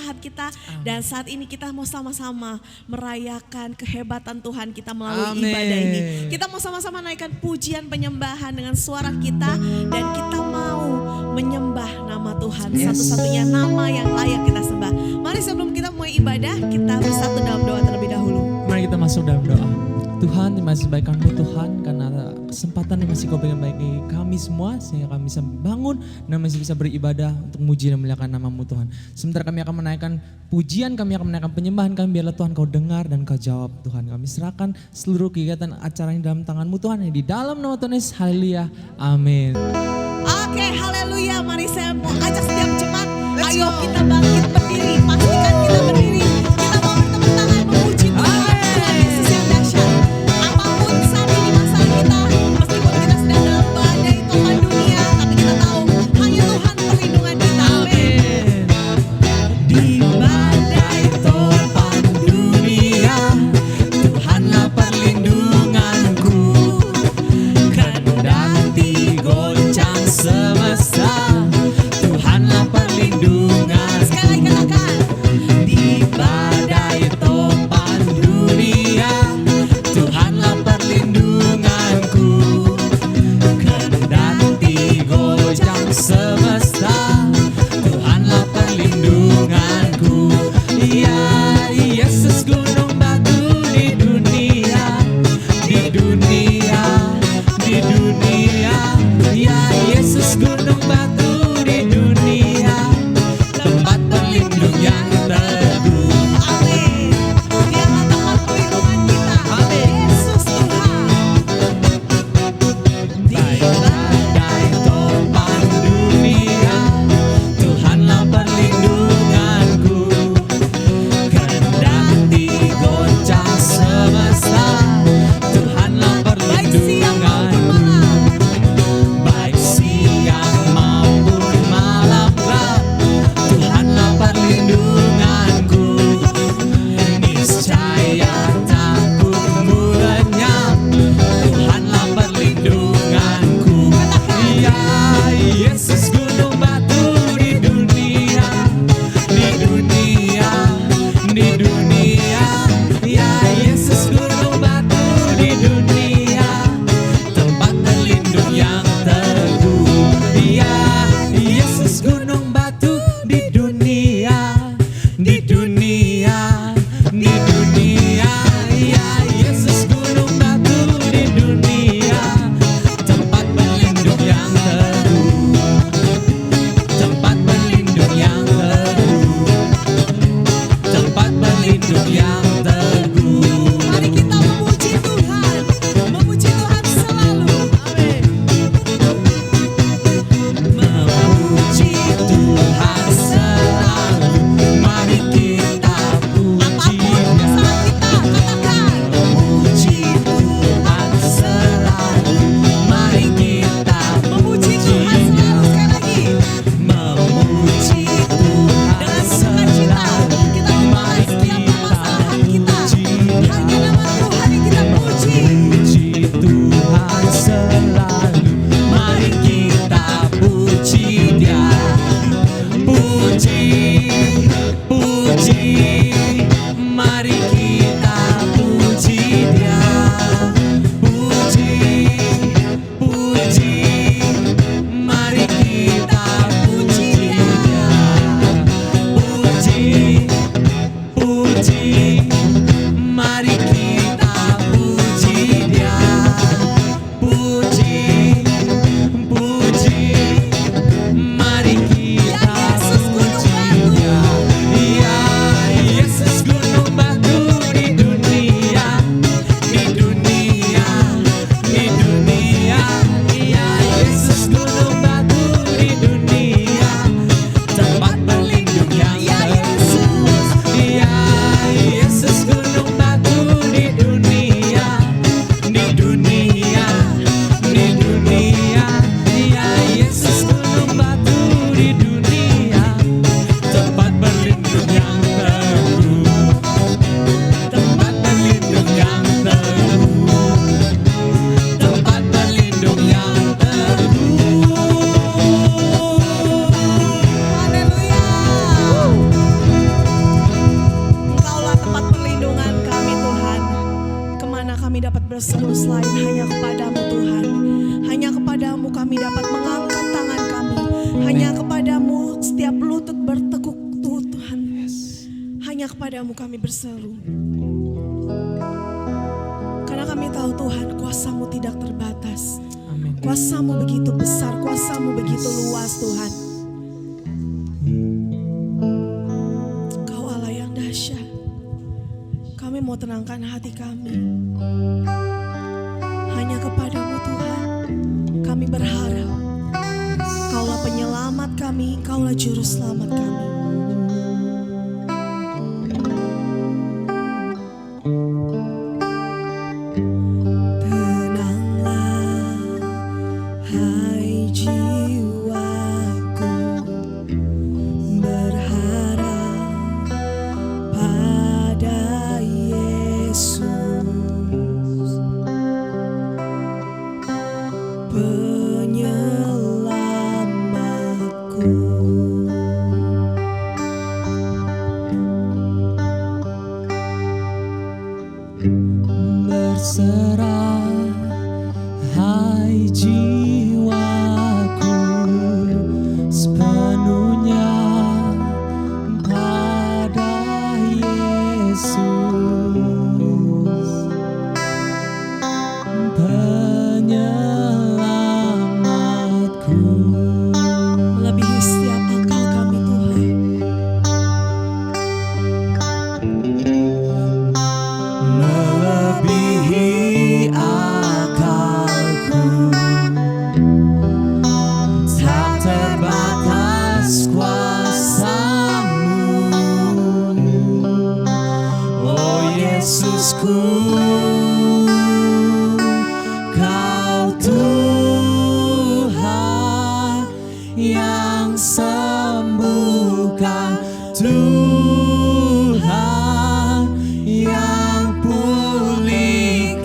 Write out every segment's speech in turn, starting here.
jahat kita. Dan saat ini kita mau sama-sama merayakan kehebatan Tuhan kita melalui ibadah ini. Kita mau sama-sama naikkan pujian penyembahan dengan suara kita. Dan kita mau menyembah nama Tuhan. Satu-satunya nama yang layak kita sembah. Mari sebelum kita mulai ibadah, kita bersatu dalam doa terlebih dahulu. Mari kita masuk dalam doa. Tuhan, terima kasih baik Kamu Tuhan, karena kesempatan yang masih Kau berikan bagi kami semua, sehingga kami bisa bangun dan masih bisa beribadah untuk muji dan memuliakan nama-Mu Tuhan. Sementara kami akan menaikkan pujian, kami akan menaikkan penyembahan kami, biarlah Tuhan Kau dengar dan Kau jawab Tuhan. Kami serahkan seluruh kegiatan acara ini dalam tangan-Mu Tuhan, yang di dalam nama Tuhan Yesus, haleluya, amin. Oke, haleluya, mari saya mau ajak setiap jemaat, ayo kita bangkit berdiri, pastikan kita berdiri. Kita mau bertepuk tangan memuji Tuhan, Tuhan Yesus yang dahsyat. Apapun saat ini masalah kita, meskipun kita sedang dalam badai topan dunia, tapi kita tahu hanya Tuhan perlindungan kita. Amin. Di badai topan dunia, Tuhanlah perlindunganku. Kendati goncang semesta, Tuhanlah perlindungan. Sekali lagi dapat berseru selain hanya kepadamu Tuhan. Hanya kepadamu kami dapat mengangkat tangan kami. Hanya kepadamu setiap lutut bertekuk Tuhan. Hanya kepadamu kami berseru. Karena kami tahu Tuhan, kuasa-Mu tidak terbatas. Amin. Kuasa-Mu begitu besar, kuasa-Mu begitu luas Tuhan. Kau Allah yang dahsyat. Kami mau tenangkan hati kami. Hanya kepadamu Tuhan, kami berharap. Kaulah penyelamat kami, Kaulah juru selamat kami. Berserah, hai jiwaku, sepenuhnya pada Yesus, penyelamatku. Melebihi setiap akal kami Tuhan. Melebihi akalku, tak terbatas kuasa-Mu, oh Yesusku. Kau Tuhan yang sembuhkan, Tuhan yang pulihkanku,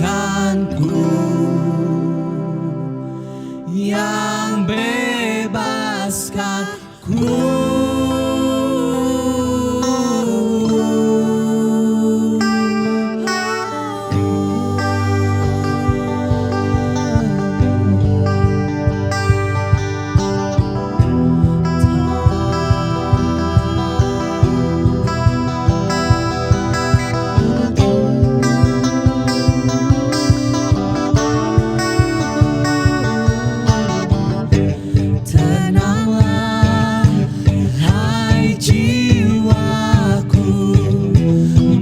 yang bebaskanku. Tenanglah, hai jiwaku,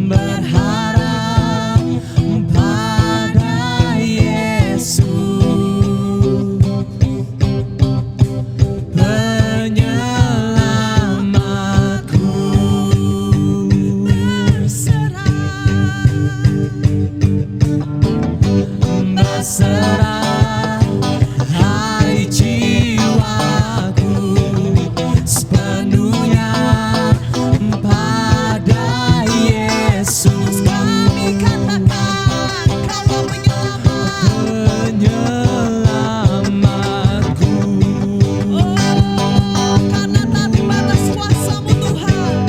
berharap pada Yesus, penyelamatku. Berserah, hai jiwaku, sepenuhnya pada Yesus. Kami katakan Kaulah penyelamatku. Oh, karena tak terbatas kuasa-Mu Tuhan.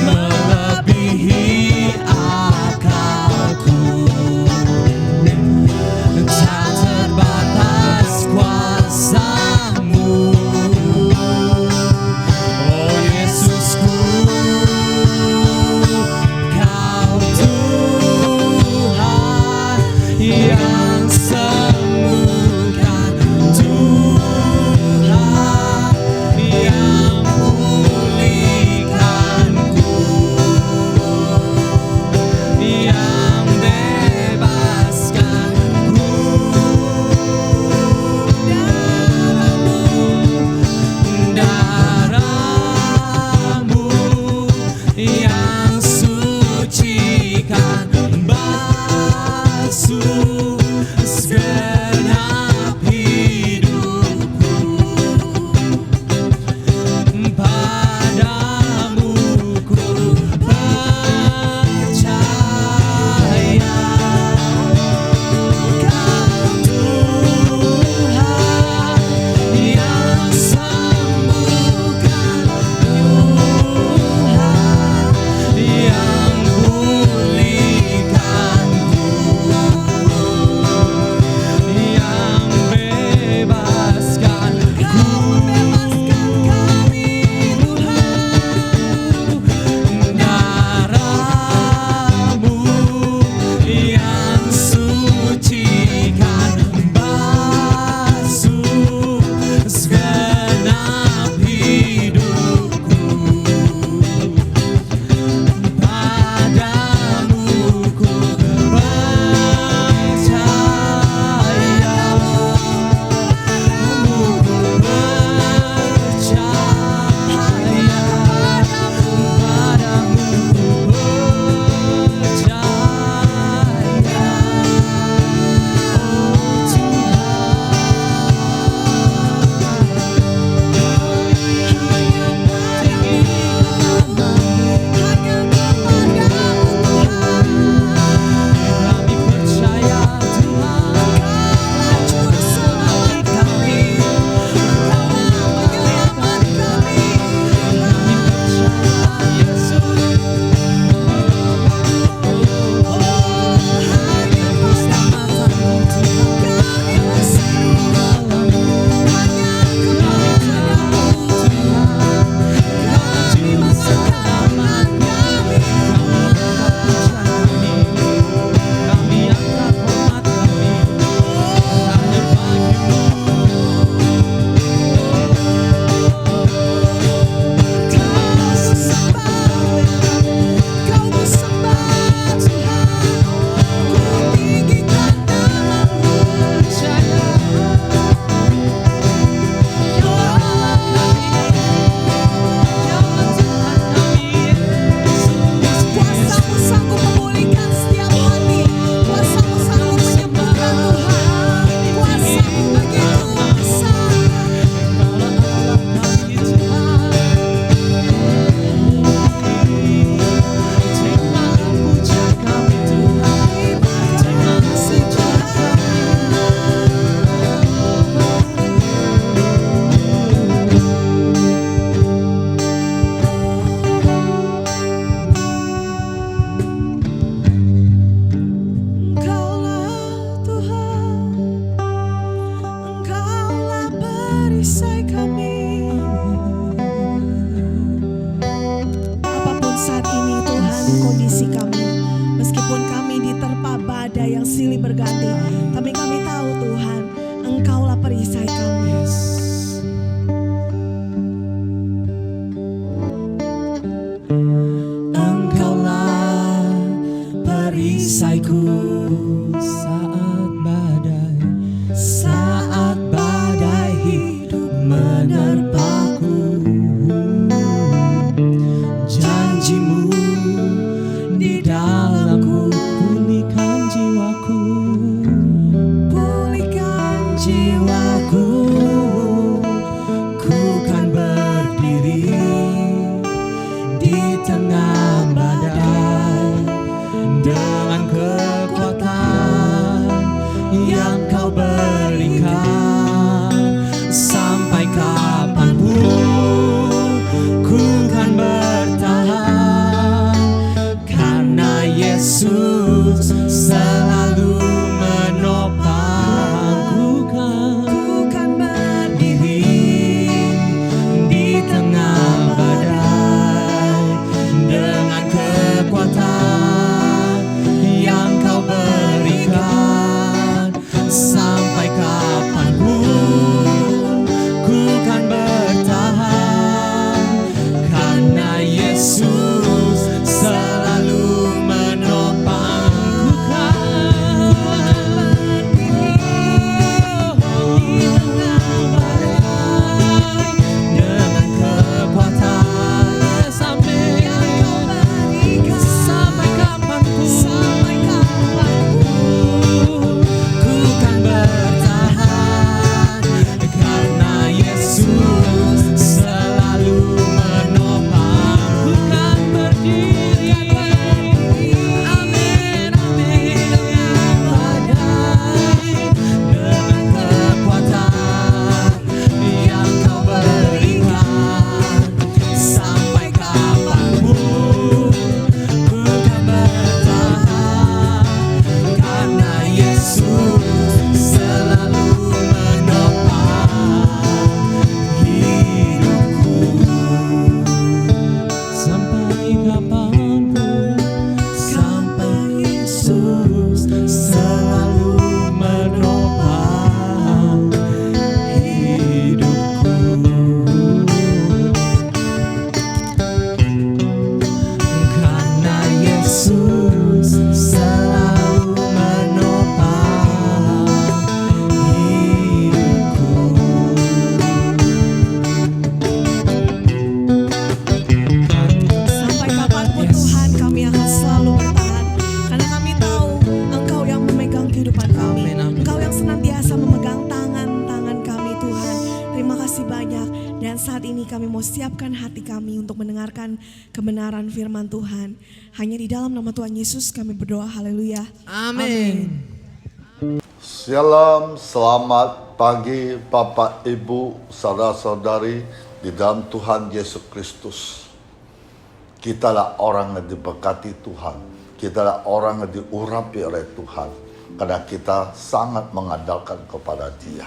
Melebihi akalku, tak terbatas kuasa-Mu, oh Yesusku. kondisi kami. Meskipun kami diterpa badai yang silih berganti, tapi kami tahu Tuhan, Engkaulah perisai kami. Engkaulah perisaiku saat badai hidup menerpaku. Janjimu di dalamku pulihkan jiwaku, ku kan berdiri di tengah badai dengan kekuatan yang Kau berikan. Sampai kapanpun ku kan bertahan, karena Yesus selalu menopang. Ku kan berdiri di tengah badai dengan kekuatan yang Kau berikan. Sampai kapanpun ku kan bertahan, karena Yesus selalu menopang. Ku kan berdiri di tengah badai dengan kekuatan sampai kapanpun ku kan bertahan, karena Yesus selalu menopang. Ku kan berdiri, amin, amin, badai dengan kekuatan yang Kau berikan. Sampai kapanpun ku kan bertahan, karena Yesus selalu menopang hidupku. Sampai kapanpun, sampai Yesus selalu menopang hidupku. Karena Yesus selalu menopang hidupku. Sampai kapanpun Tuhan, kami akan selalu bertahan, karena kami tahu Engkau yang memegang kehidupan kami. Amin, amin. Engkau yang senantiasa memegang tangan-tangan kami Tuhan. Terima kasih banyak. Dan saat ini kami mau siapkan hati kami untuk mendengarkan kebenaran firman Tuhan. Hanya di dalam nama Tuhan Yesus kami berdoa, haleluya. Amin. Shalom, selamat pagi Bapak Ibu, saudara-saudari di dalam Tuhan Yesus Kristus. Kita adalah orang yang diberkati Tuhan. Kita adalah orang yang diurapi oleh Tuhan, karena kita sangat mengandalkan kepada Dia.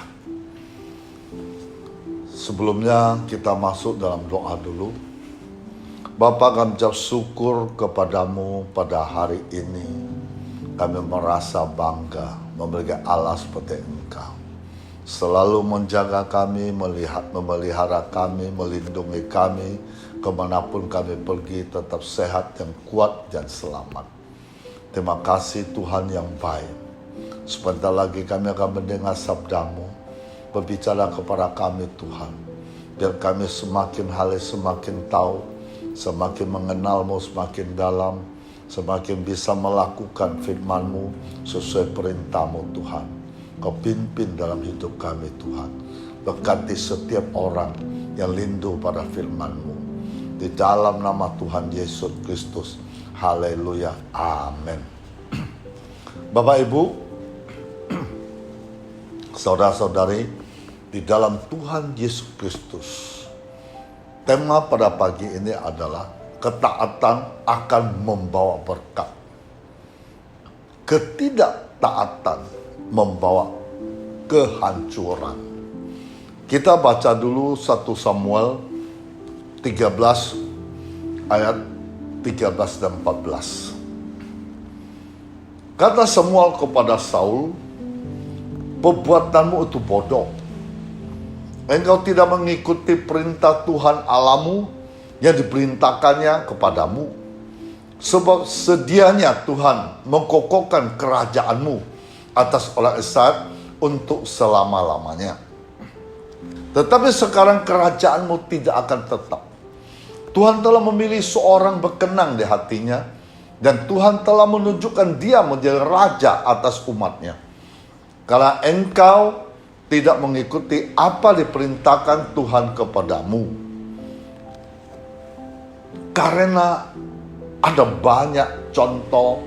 Sebelumnya kita masuk dalam doa dulu. Bapa, kami ucap syukur kepadamu pada hari ini. Kami merasa bangga memiliki Allah seperti Engkau. Selalu menjaga kami, memelihara kami, melindungi kami. Kemanapun kami pergi tetap sehat, yang kuat dan selamat. Terima kasih Tuhan yang baik. Sebentar lagi kami akan mendengar sabdamu. Berbicara kepada kami Tuhan. Biar kami semakin hari semakin tahu, semakin mengenal-Mu semakin dalam, semakin bisa melakukan firman-Mu sesuai perintah-Mu Tuhan. Kau pimpin dalam hidup kami Tuhan. Berkati setiap orang yang rindu pada firman-Mu. Di dalam nama Tuhan Yesus Kristus. Haleluya. Amin. Bapak Ibu, saudara-saudari, di dalam Tuhan Yesus Kristus. Tema pada pagi ini adalah ketaatan akan membawa berkat. Ketidaktaatan membawa kehancuran. Kita baca dulu 1 Samuel 13 ayat 13 dan 14. Kata Samuel kepada Saul, perbuatanmu itu bodoh. Engkau tidak mengikuti perintah Tuhan Allahmu yang diperintahkannya kepadamu. Sebab sedianya Tuhan mengkokohkan kerajaanmu atas orang Israel untuk selama-lamanya. Tetapi sekarang kerajaanmu tidak akan tetap. Tuhan telah memilih seorang berkenan di hatinya, dan Tuhan telah menunjukkan dia menjadi raja atas umatnya. Karena engkau tidak mengikuti apa diperintahkan Tuhan kepadamu. Karena ada banyak contoh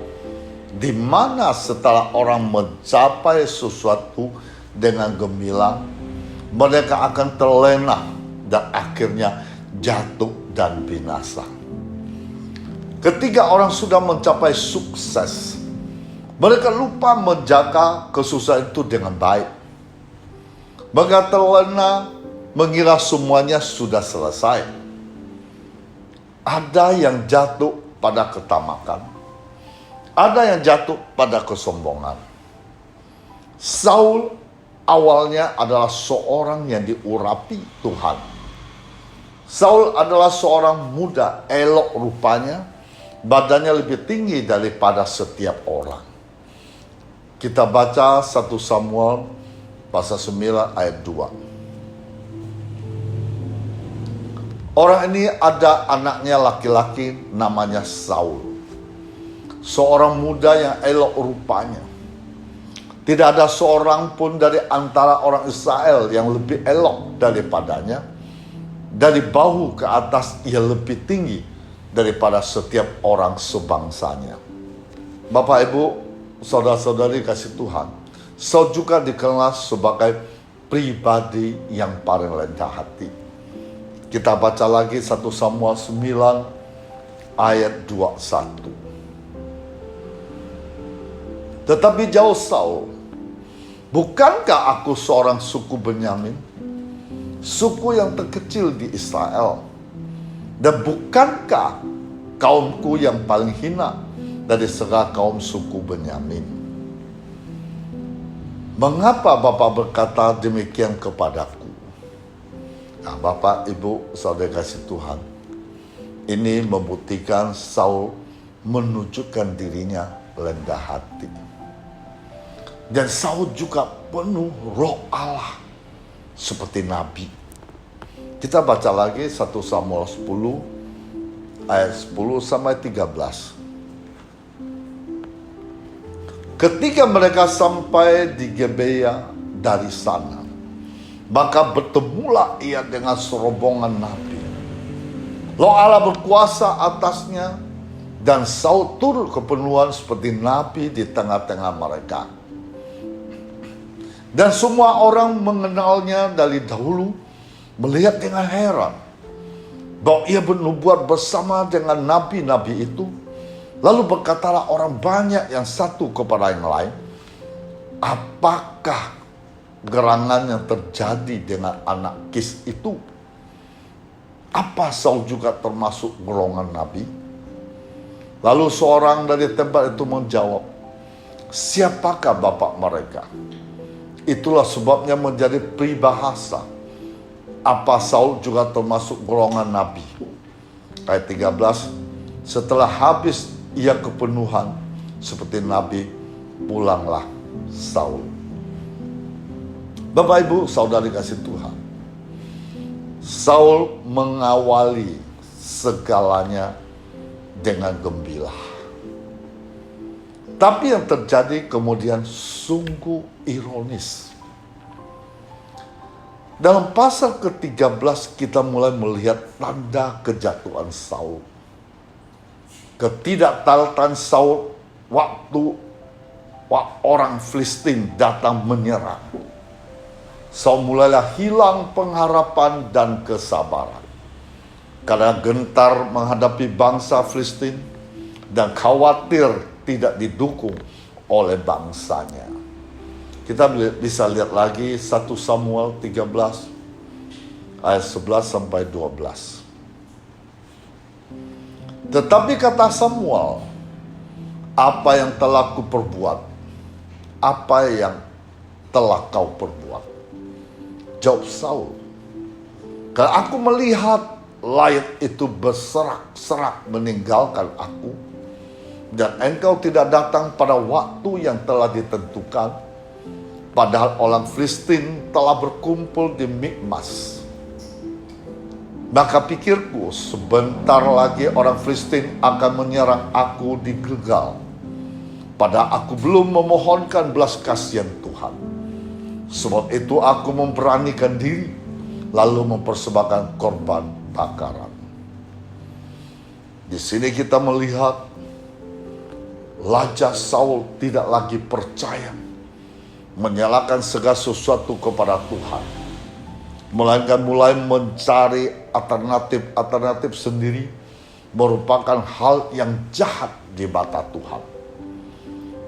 di mana setelah orang mencapai sesuatu dengan gemilang, mereka akan terlena dan akhirnya jatuh dan binasa. Ketika orang sudah mencapai sukses, mereka lupa menjaga kesuksesan itu dengan baik. Mereka terlena mengira semuanya sudah selesai. Ada yang jatuh pada ketamakan, ada yang jatuh pada kesombongan. Saul awalnya adalah seorang yang diurapi Tuhan. Saul adalah seorang muda, elok rupanya, badannya lebih tinggi daripada setiap orang. Kita baca 1 Samuel pasal 9 ayat 2. Orang ini ada anaknya laki-laki namanya Saul. Seorang muda yang elok rupanya. Tidak ada seorang pun dari antara orang Israel yang lebih elok daripadanya. Dari bahu ke atas ia lebih tinggi daripada setiap orang sebangsanya. Bapak, Ibu, saudara-saudari kasih Tuhan, Saul juga dikenal sebagai pribadi yang paling rendah hati. Kita baca lagi 1 Samuel 9 ayat 21. Tetapi jauh Saul, bukankah aku seorang suku Benyamin, suku yang terkecil di Israel? Dan bukankah kaumku yang paling hina dari segala kaum suku Benyamin? Mengapa Bapak berkata demikian kepadaku? Nah, Bapak, Ibu, saudara kasih Tuhan, ini membuktikan Saul menunjukkan dirinya rendah hati. Dan Saul juga penuh roh Allah seperti Nabi. Kita baca lagi 1 Samuel 10 ayat 10 sampai 13. Ketika mereka sampai di Gebea dari sana, maka bertemulah ia dengan serombongan nabi. Roh Allah berkuasa atasnya, dan Saul turut kepenuhan seperti nabi di tengah-tengah mereka. Dan semua orang mengenalnya dari dahulu, melihat dengan heran bahwa ia bernubuat bersama dengan nabi-nabi itu. Lalu berkatalah orang banyak yang satu kepada yang lain, apakah gerangan yang terjadi dengan anak Kis itu? Apa Saul juga termasuk golongan nabi? Lalu seorang dari tempat itu menjawab, siapakah bapak mereka? Itulah sebabnya menjadi peribahasa, apa Saul juga termasuk golongan nabi? Ayat 13, setelah habis ia kepenuhan seperti nabi, pulanglah Saul. Bapak, Ibu, saudari kasih Tuhan, Saul mengawali segalanya dengan gembira. Tapi yang terjadi kemudian sungguh ironis. Dalam pasal ke-13 kita mulai melihat tanda kejatuhan Saul. Ketidaktaatan Saul waktu orang Filistin datang menyerang. Saul mulailah hilang pengharapan dan kesabaran. Karena gentar menghadapi bangsa Filistin dan khawatir tidak didukung oleh bangsanya. Kita bisa lihat lagi 1 Samuel 13 ayat 11 sampai 12. Tetapi kata Samuel, apa yang telah kuperbuat? Apa yang telah kau perbuat? Jawab Saul, kalau aku melihat layat itu berserak-serak meninggalkan aku, dan engkau tidak datang pada waktu yang telah ditentukan, padahal orang Filistin telah berkumpul di Mikmas. Maka pikirku, sebentar lagi orang Filistin akan menyerang aku di Gilgal, padahal aku belum memohonkan belas kasihan Tuhan. Sebab itu aku memberanikan diri, lalu mempersembahkan korban bakaran. Di sini kita melihat Raja Saul tidak lagi percaya menyalahkan segala sesuatu kepada Tuhan, melainkan mulai mencari alternatif sendiri, merupakan hal yang jahat di mata Tuhan.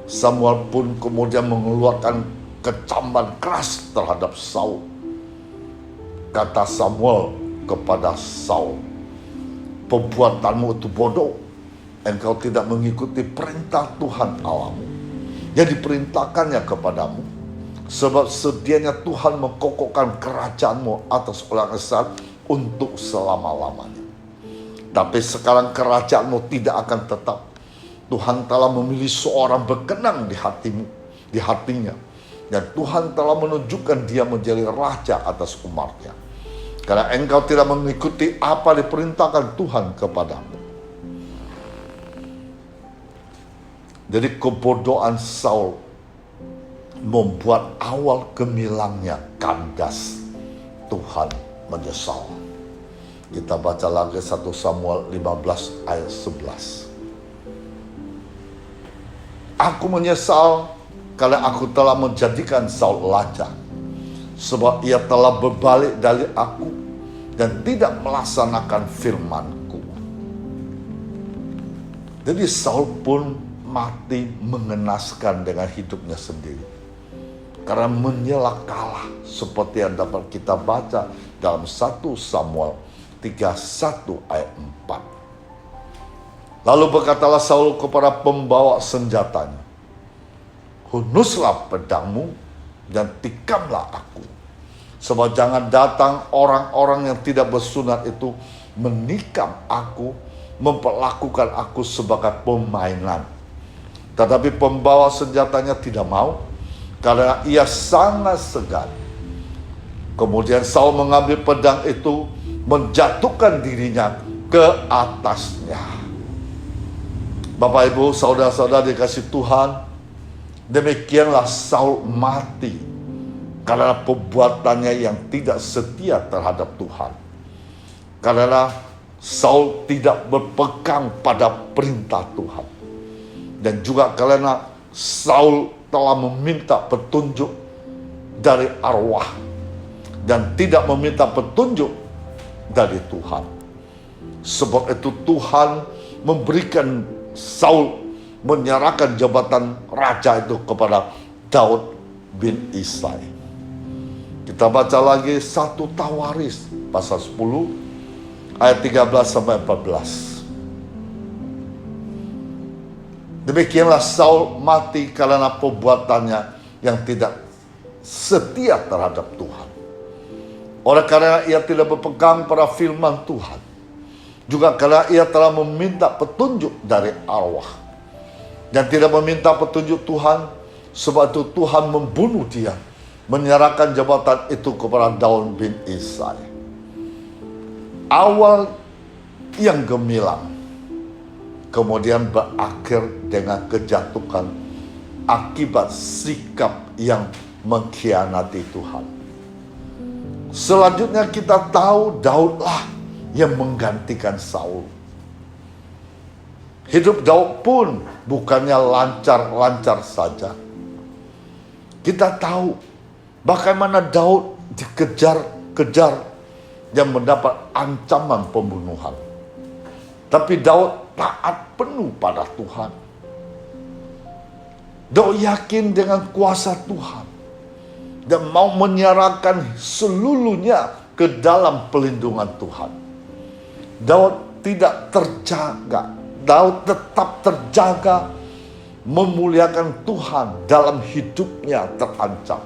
Samuel pun kemudian mengeluarkan kecaman keras terhadap Saul. Kata Samuel kepada Saul, perbuatanmu itu bodoh. Engkau tidak mengikuti perintah Tuhan Allahmu yang diperintahkannya kepadamu. Sebab sedianya Tuhan mengkokohkan kerajaanmu atas orang Israel untuk selama-lamanya. Tapi sekarang kerajaanmu tidak akan tetap. Tuhan telah memilih seorang berkenan di hatinya. Dan Tuhan telah menunjukkan dia menjadi raja atas umatnya. Karena engkau tidak mengikuti apa diperintahkan Tuhan kepadamu. Jadi kebodohan Saul membuat awal gemilangnya kandas. Tuhan menyesal. Kita baca lagi 1 Samuel 15 ayat 11. Aku menyesal karena aku telah menjadikan Saul raja, sebab ia telah berbalik dari aku dan tidak melaksanakan firman-Ku. Jadi Saul pun mati mengenaskan dengan hidupnya sendiri, karena menyela kalah, seperti yang dapat kita baca dalam 1 Samuel 31 ayat 4. Lalu berkatalah Saul kepada pembawa senjatanya, hunuslah pedangmu dan tikamlah aku, sebab jangan datang orang-orang yang tidak bersunat itu menikam aku, memperlakukan aku sebagai permainan. Tetapi pembawa senjatanya tidak mau, karena ia sangat segan. Kemudian Saul mengambil pedang itu, menjatuhkan dirinya ke atasnya. Bapak, Ibu, saudara-saudara dikasih Tuhan, demikianlah Saul mati karena perbuatannya yang tidak setia terhadap Tuhan. Karena Saul tidak berpegang pada perintah Tuhan. Dan juga karena Saul telah meminta petunjuk dari arwah dan tidak meminta petunjuk dari Tuhan. Sebab itu Tuhan memberikan Saul, menyerahkan jabatan raja itu kepada Daud bin Isai. Kita baca lagi 1 Tawaris pasal 10 ayat 13 sampai 14. Demikianlah Saul mati karena perbuatannya yang tidak setia terhadap Tuhan. Oleh karena ia tidak berpegang pada firman Tuhan, juga karena ia telah meminta petunjuk dari arwah dan tidak meminta petunjuk Tuhan, sebab itu Tuhan membunuh dia, menyerahkan jabatan itu kepada Daud bin Isai. Awal yang gemilang kemudian berakhir dengan kejatuhan akibat sikap yang mengkhianati Tuhan. Selanjutnya kita tahu Daudlah yang menggantikan Saul. Hidup Daud pun bukannya lancar-lancar saja. Kita tahu bagaimana Daud dikejar-kejar dan mendapat ancaman pembunuhan. Tapi Daud taat penuh pada Tuhan. Daud yakin dengan kuasa Tuhan dan mau menyerahkan seluruhnya ke dalam pelindungan Tuhan. Daud tidak terjaga Daud tetap terjaga, memuliakan Tuhan dalam hidupnya terancam.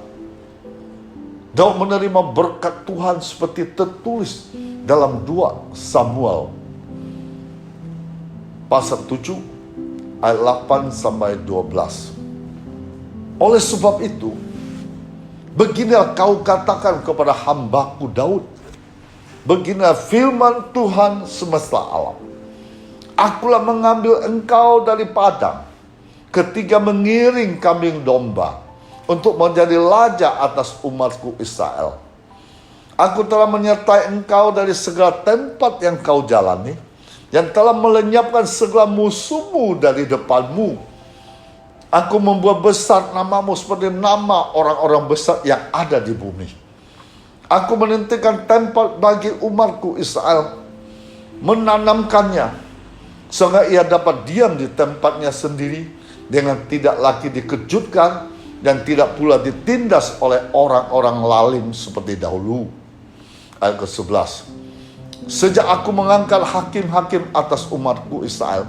Daud menerima berkat Tuhan seperti tertulis dalam 2 Samuel pasal 7 ayat 8 sampai 12. Oleh sebab itu, beginilah kau katakan kepada hambaku Daud, beginilah firman Tuhan semesta alam. Akulah mengambil engkau dari padang ketika mengiring kambing domba untuk menjadi raja atas umatku Israel. Aku telah menyertai engkau dari segala tempat yang kau jalani, yang telah melenyapkan segala musuhmu dari depanmu. Aku membuat besar namamu seperti nama orang-orang besar yang ada di bumi. Aku menentukan tempat bagi umatku Israel, menanamkannya, sehingga ia dapat diam di tempatnya sendiri, dengan tidak lagi dikejutkan dan tidak pula ditindas oleh orang-orang lalim seperti dahulu. Ayat ke-11. Sejak aku mengangkat hakim-hakim atas umatku Israel,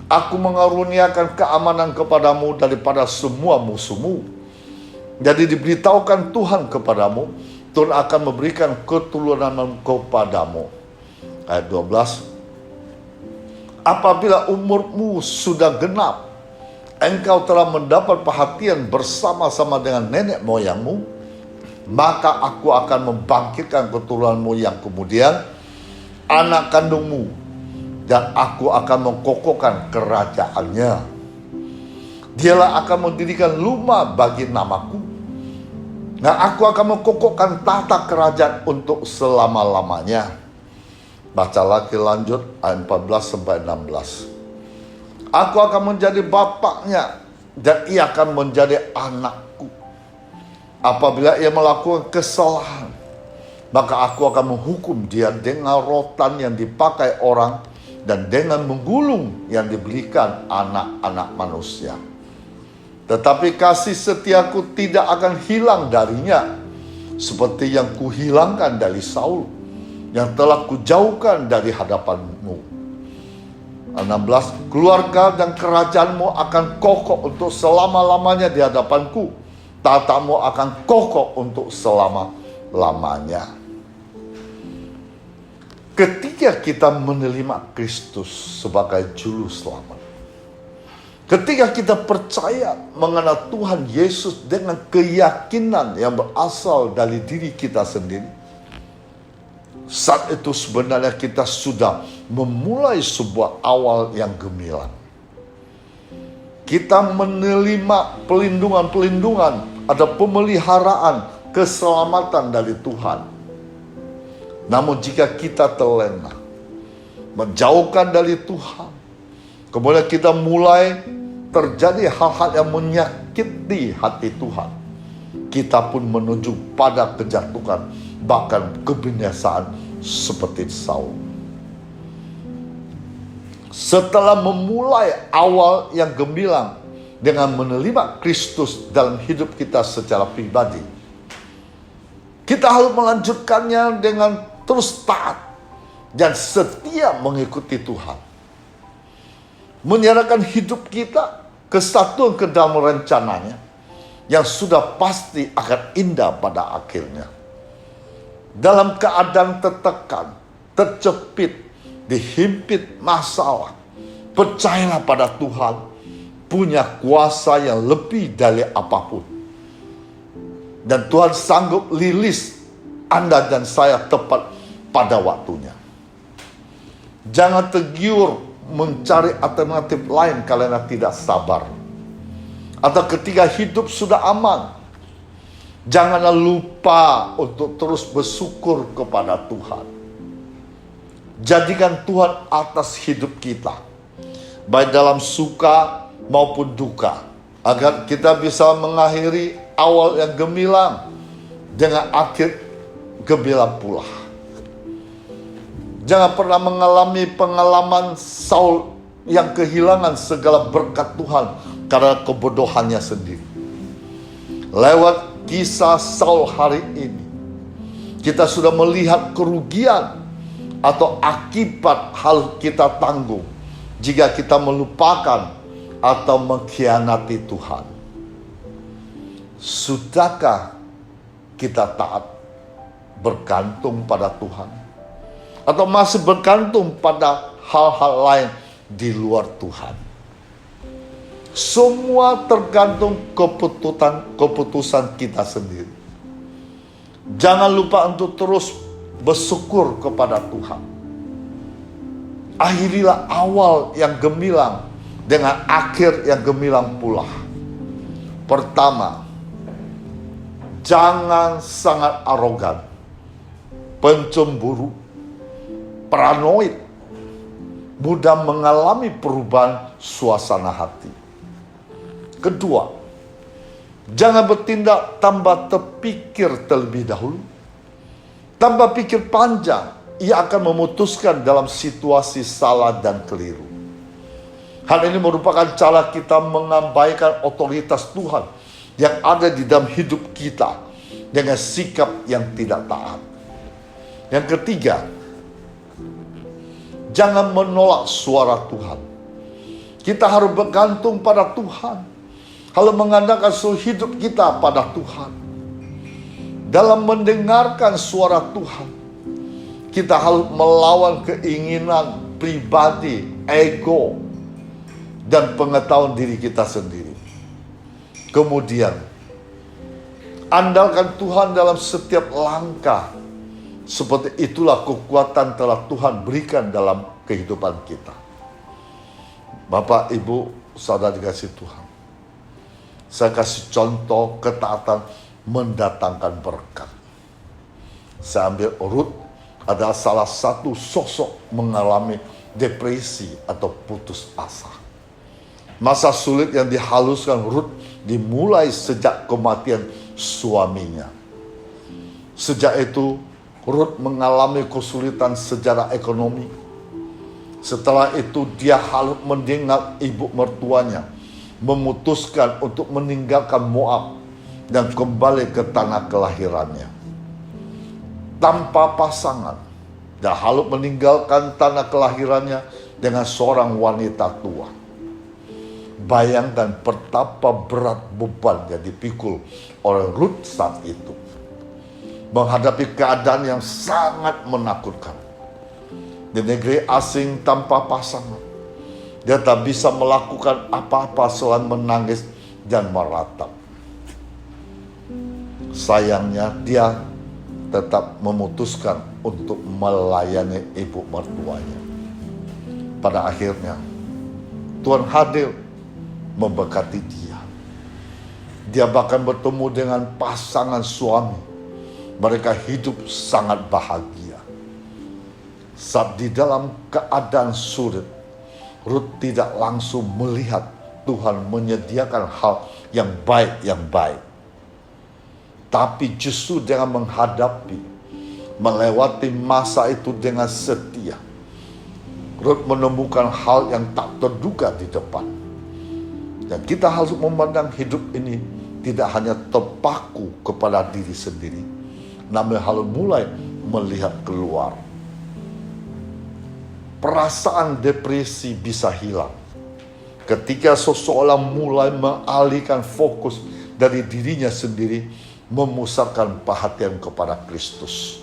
aku mengaruniakan keamanan kepadamu daripada semua musuhmu. Jadi diberitahukan Tuhan kepadamu, Tuhan akan memberikan keturunan kepadamu. Ayat 12. Apabila umurmu sudah genap, engkau telah mendapat perhatian bersama-sama dengan nenek moyangmu, maka aku akan membangkitkan keturunanmu yang kemudian, anak kandungmu, dan aku akan mengkokohkan kerajaannya. Dialah akan mendirikan rumah bagi namaku, dan aku akan mengkokohkan tata kerajaan untuk selama-lamanya. Baca lagi lanjut ayat 14 sampai 16. Aku akan menjadi bapaknya dan ia akan menjadi anakku. Apabila ia melakukan kesalahan, maka aku akan menghukum dia dengan rotan yang dipakai orang dan dengan menggulung yang diberikan anak-anak manusia. Tetapi kasih setiaku tidak akan hilang darinya, seperti yang kuhilangkan dari Saul, yang telah kujauhkan dari hadapanmu. 16. Keluarga dan kerajaanmu akan kokoh untuk selama-lamanya di hadapanku. Tatamu akan kokoh untuk selama-lamanya. Ketika kita menerima Kristus sebagai juru selamat, ketika kita percaya mengenal Tuhan Yesus dengan keyakinan yang berasal dari diri kita sendiri, saat itu sebenarnya kita sudah memulai sebuah awal yang gemilang. Kita menerima pelindungan-pelindungan, ada pemeliharaan, keselamatan dari Tuhan. Namun jika kita terlena, menjauhkan dari Tuhan, kemudian kita mulai terjadi hal-hal yang menyakiti hati Tuhan, kita pun menuju pada kejatuhan, bahkan kebinasaan seperti Saul. Setelah memulai awal yang gemilang dengan menerima Kristus dalam hidup kita secara pribadi, kita harus melanjutkannya dengan terus taat dan setia mengikuti Tuhan. Menyerahkan hidup kita kesatuan ke dalam rencananya yang sudah pasti akan indah pada akhirnya. Dalam keadaan tertekan, terjepit, dihimpit masalah, percayalah pada Tuhan punya kuasa yang lebih dari apapun. Dan Tuhan sanggup rilis Anda dan saya tepat pada waktunya. Jangan tergiur mencari alternatif lain karena tidak sabar. Atau ketika hidup sudah aman, janganlah lupa untuk terus bersyukur kepada Tuhan. Jadikan Tuhan atas hidup kita, baik dalam suka maupun duka, agar kita bisa mengakhiri awal yang gemilang dengan akhir gemilang pula. Jangan pernah mengalami pengalaman Saul yang kehilangan segala berkat Tuhan karena kebodohannya sendiri. Lewat kisah Saul hari ini, kita sudah melihat kerugian atau akibat hal kita tanggung jika kita melupakan atau mengkhianati Tuhan? Sudahkah kita taat bergantung pada Tuhan? Atau masih bergantung pada hal-hal lain di luar Tuhan? Semua tergantung keputusan kita sendiri. Jangan lupa untuk terus bersyukur kepada Tuhan. Akhirilah awal yang gemilang dengan akhir yang gemilang pula. Pertama, jangan sangat arogan, pencemburu, paranoid, mudah mengalami perubahan suasana hati. Kedua, jangan bertindak tanpa terpikir terlebih dahulu. Tanpa pikir panjang, ia akan memutuskan dalam situasi salah dan keliru. Hal ini merupakan cara kita mengabaikan otoritas Tuhan yang ada di dalam hidup kita dengan sikap yang tidak taat. Yang ketiga, jangan menolak suara Tuhan. Kita harus bergantung pada Tuhan. Harus mengandalkan seluruh hidup kita pada Tuhan. Dalam mendengarkan suara Tuhan, kita harus melawan keinginan pribadi, ego, dan pengetahuan diri kita sendiri. Kemudian, andalkan Tuhan dalam setiap langkah. Seperti itulah kekuatan telah Tuhan berikan dalam kehidupan kita. Bapak, Ibu, saudara dikasih Tuhan. Saya kasih contoh ketaatan mendatangkan berkat. Saya ambil Rut adalah salah satu sosok mengalami depresi atau putus asa. Masa sulit yang dihaluskan Rut dimulai sejak kematian suaminya. Sejak itu Rut mengalami kesulitan secara ekonomi. Setelah itu dia harus mendengar ibu mertuanya memutuskan untuk meninggalkan Moab dan kembali ke tanah kelahirannya. Tanpa pasangan, dan harus meninggalkan tanah kelahirannya dengan seorang wanita tua. Bayangkan betapa berat beban yang dipikul oleh Rut saat itu. Menghadapi keadaan yang sangat menakutkan. Di negeri asing tanpa pasangan. Dia tak bisa melakukan apa-apa selain menangis dan meratap. Sayangnya dia tetap memutuskan untuk melayani ibu mertuanya. Pada akhirnya Tuhan hadir memberkati dia. Dia bahkan bertemu dengan pasangan suami. Mereka hidup sangat bahagia. Saat di dalam keadaan sulit, Rut tidak langsung melihat Tuhan menyediakan hal yang baik. Tapi justru dengan melewati masa itu dengan setia, Rut menemukan hal yang tak terduga di depan. Dan kita harus memandang hidup ini tidak hanya terpaku kepada diri sendiri, namun harus mulai melihat keluar. Perasaan depresi bisa hilang ketika seseorang mulai mengalihkan fokus dari dirinya sendiri, memusatkan perhatian kepada Kristus.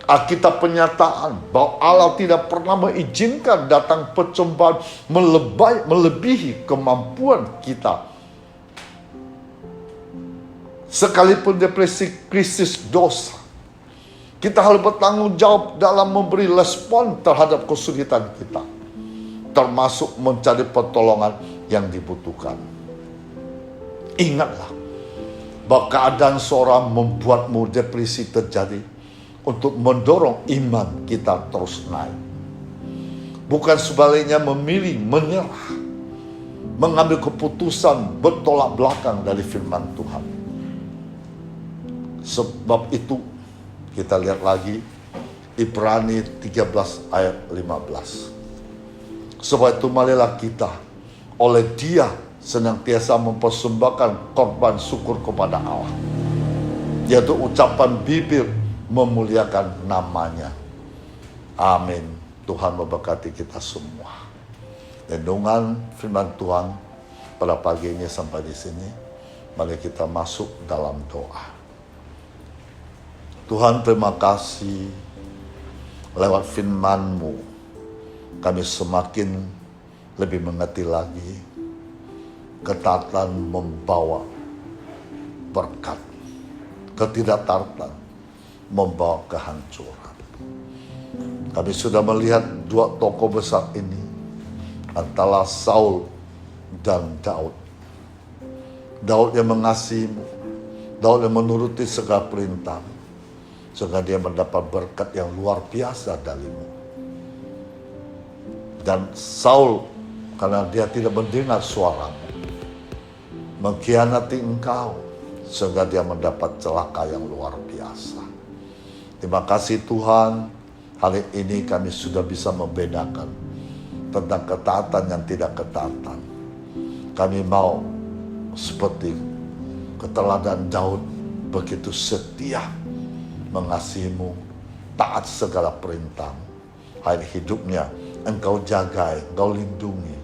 Alkitab penyataan bahwa Allah tidak pernah mengizinkan datang percobaan melebihi kemampuan kita. Sekalipun depresi, krisis dosa, kita harus bertanggung jawab dalam memberi respon terhadap kesulitan kita, termasuk mencari pertolongan yang dibutuhkan. Ingatlah bahwa keadaan seorang membuatmu depresi terjadi untuk mendorong iman kita terus naik. Bukan sebaliknya memilih menyerah, mengambil keputusan bertolak belakang dari firman Tuhan. Sebab itu kita lihat lagi Ibrani 13 ayat 15. Sebab itu marilah kita oleh Dia senantiasa mempersembahkan korban syukur kepada Allah, yaitu ucapan bibir memuliakan namanya. Amin. Tuhan memberkati kita semua. Renungan firman Tuhan pada pagi ini sampai di sini. Mari kita masuk dalam doa. Tuhan, terima kasih lewat firman-Mu kami semakin lebih mengerti lagi ketaatan membawa berkat, ketidaktaatan membawa kehancuran. Kami sudah melihat dua tokoh besar ini antara Saul dan Daud. Daud yang mengasihi-Mu, Daud yang menuruti segala perintah-Mu, sehingga dia mendapat berkat yang luar biasa dari-Mu. Dan Saul, karena dia tidak mendengar suara-Mu, mengkhianati Engkau, sehingga dia mendapat celaka yang luar biasa. Terima kasih Tuhan, hari ini kami sudah bisa membedakan tentang ketaatan yang tidak ketaatan. Kami mau seperti keteladanan Daud, begitu setia mengasihi-Mu, taat segala perintah-Mu. Hari hidupnya Engkau jagai, Engkau lindungi,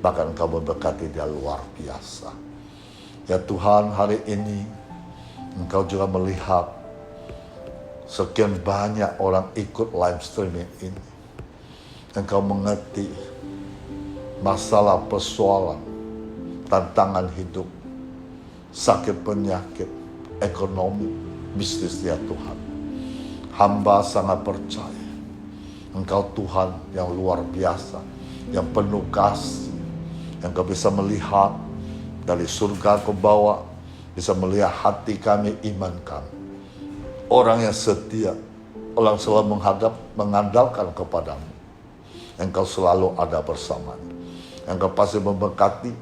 bahkan Engkau memberkati dia luar biasa. Ya Tuhan, hari ini Engkau juga melihat sekian banyak orang ikut live streaming ini. Engkau mengerti masalah, persoalan, tantangan hidup, sakit penyakit, ekonomi, bisnis ya Tuhan. Hamba sangat percaya Engkau Tuhan yang luar biasa, yang penuh kasih, yang Engkau bisa melihat dari surga ke bawah, bisa melihat hati kami, iman kami. Orang yang setia, orang selalu mengandalkan kepadamu. Engkau selalu ada bersamanya. Engkau pasti memberkati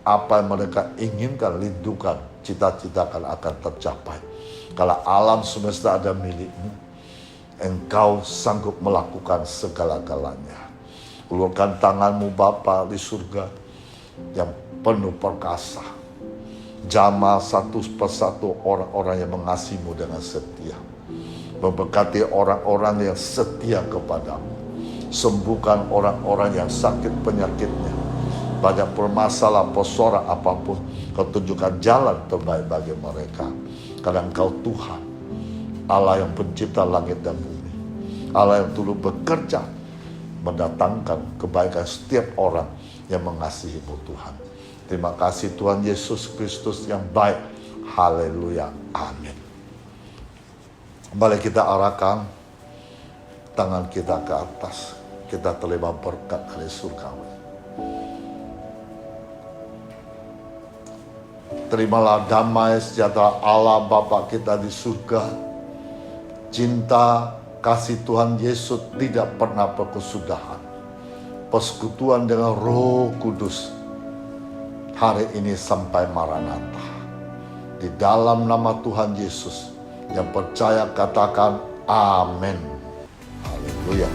apa yang mereka inginkan, rindukan, cita-citakan akan tercapai. Kalau alam semesta ada milik-Mu, Engkau sanggup melakukan segala-galanya. Ulurkan tangan-Mu Bapa di surga yang penuh perkasa. Jamah satu persatu orang-orang yang mengasihi-Mu dengan setia. Memberkati orang-orang yang setia kepadamu. Sembuhkan orang-orang yang sakit penyakitnya. Banyak permasalahan, persoalan apapun, Kau tunjukkan jalan terbaik bagi mereka. Karena Engkau Tuhan, Allah yang pencipta langit dan bumi. Allah yang turut bekerja mendatangkan kebaikan setiap orang yang mengasihi-Mu Tuhan. Terima kasih Tuhan Yesus Kristus yang baik. Haleluya. Amin. Mari kita arahkan tangan kita ke atas. Kita terima berkat dari surga. Terimalah damai sejahtera Allah Bapa kita di surga. Cinta kasih Tuhan Yesus tidak pernah berkesudahan. Persekutuan dengan Roh Kudus hari ini sampai Maranatha. Di dalam nama Tuhan Yesus, yang percaya katakan amin. Haleluya.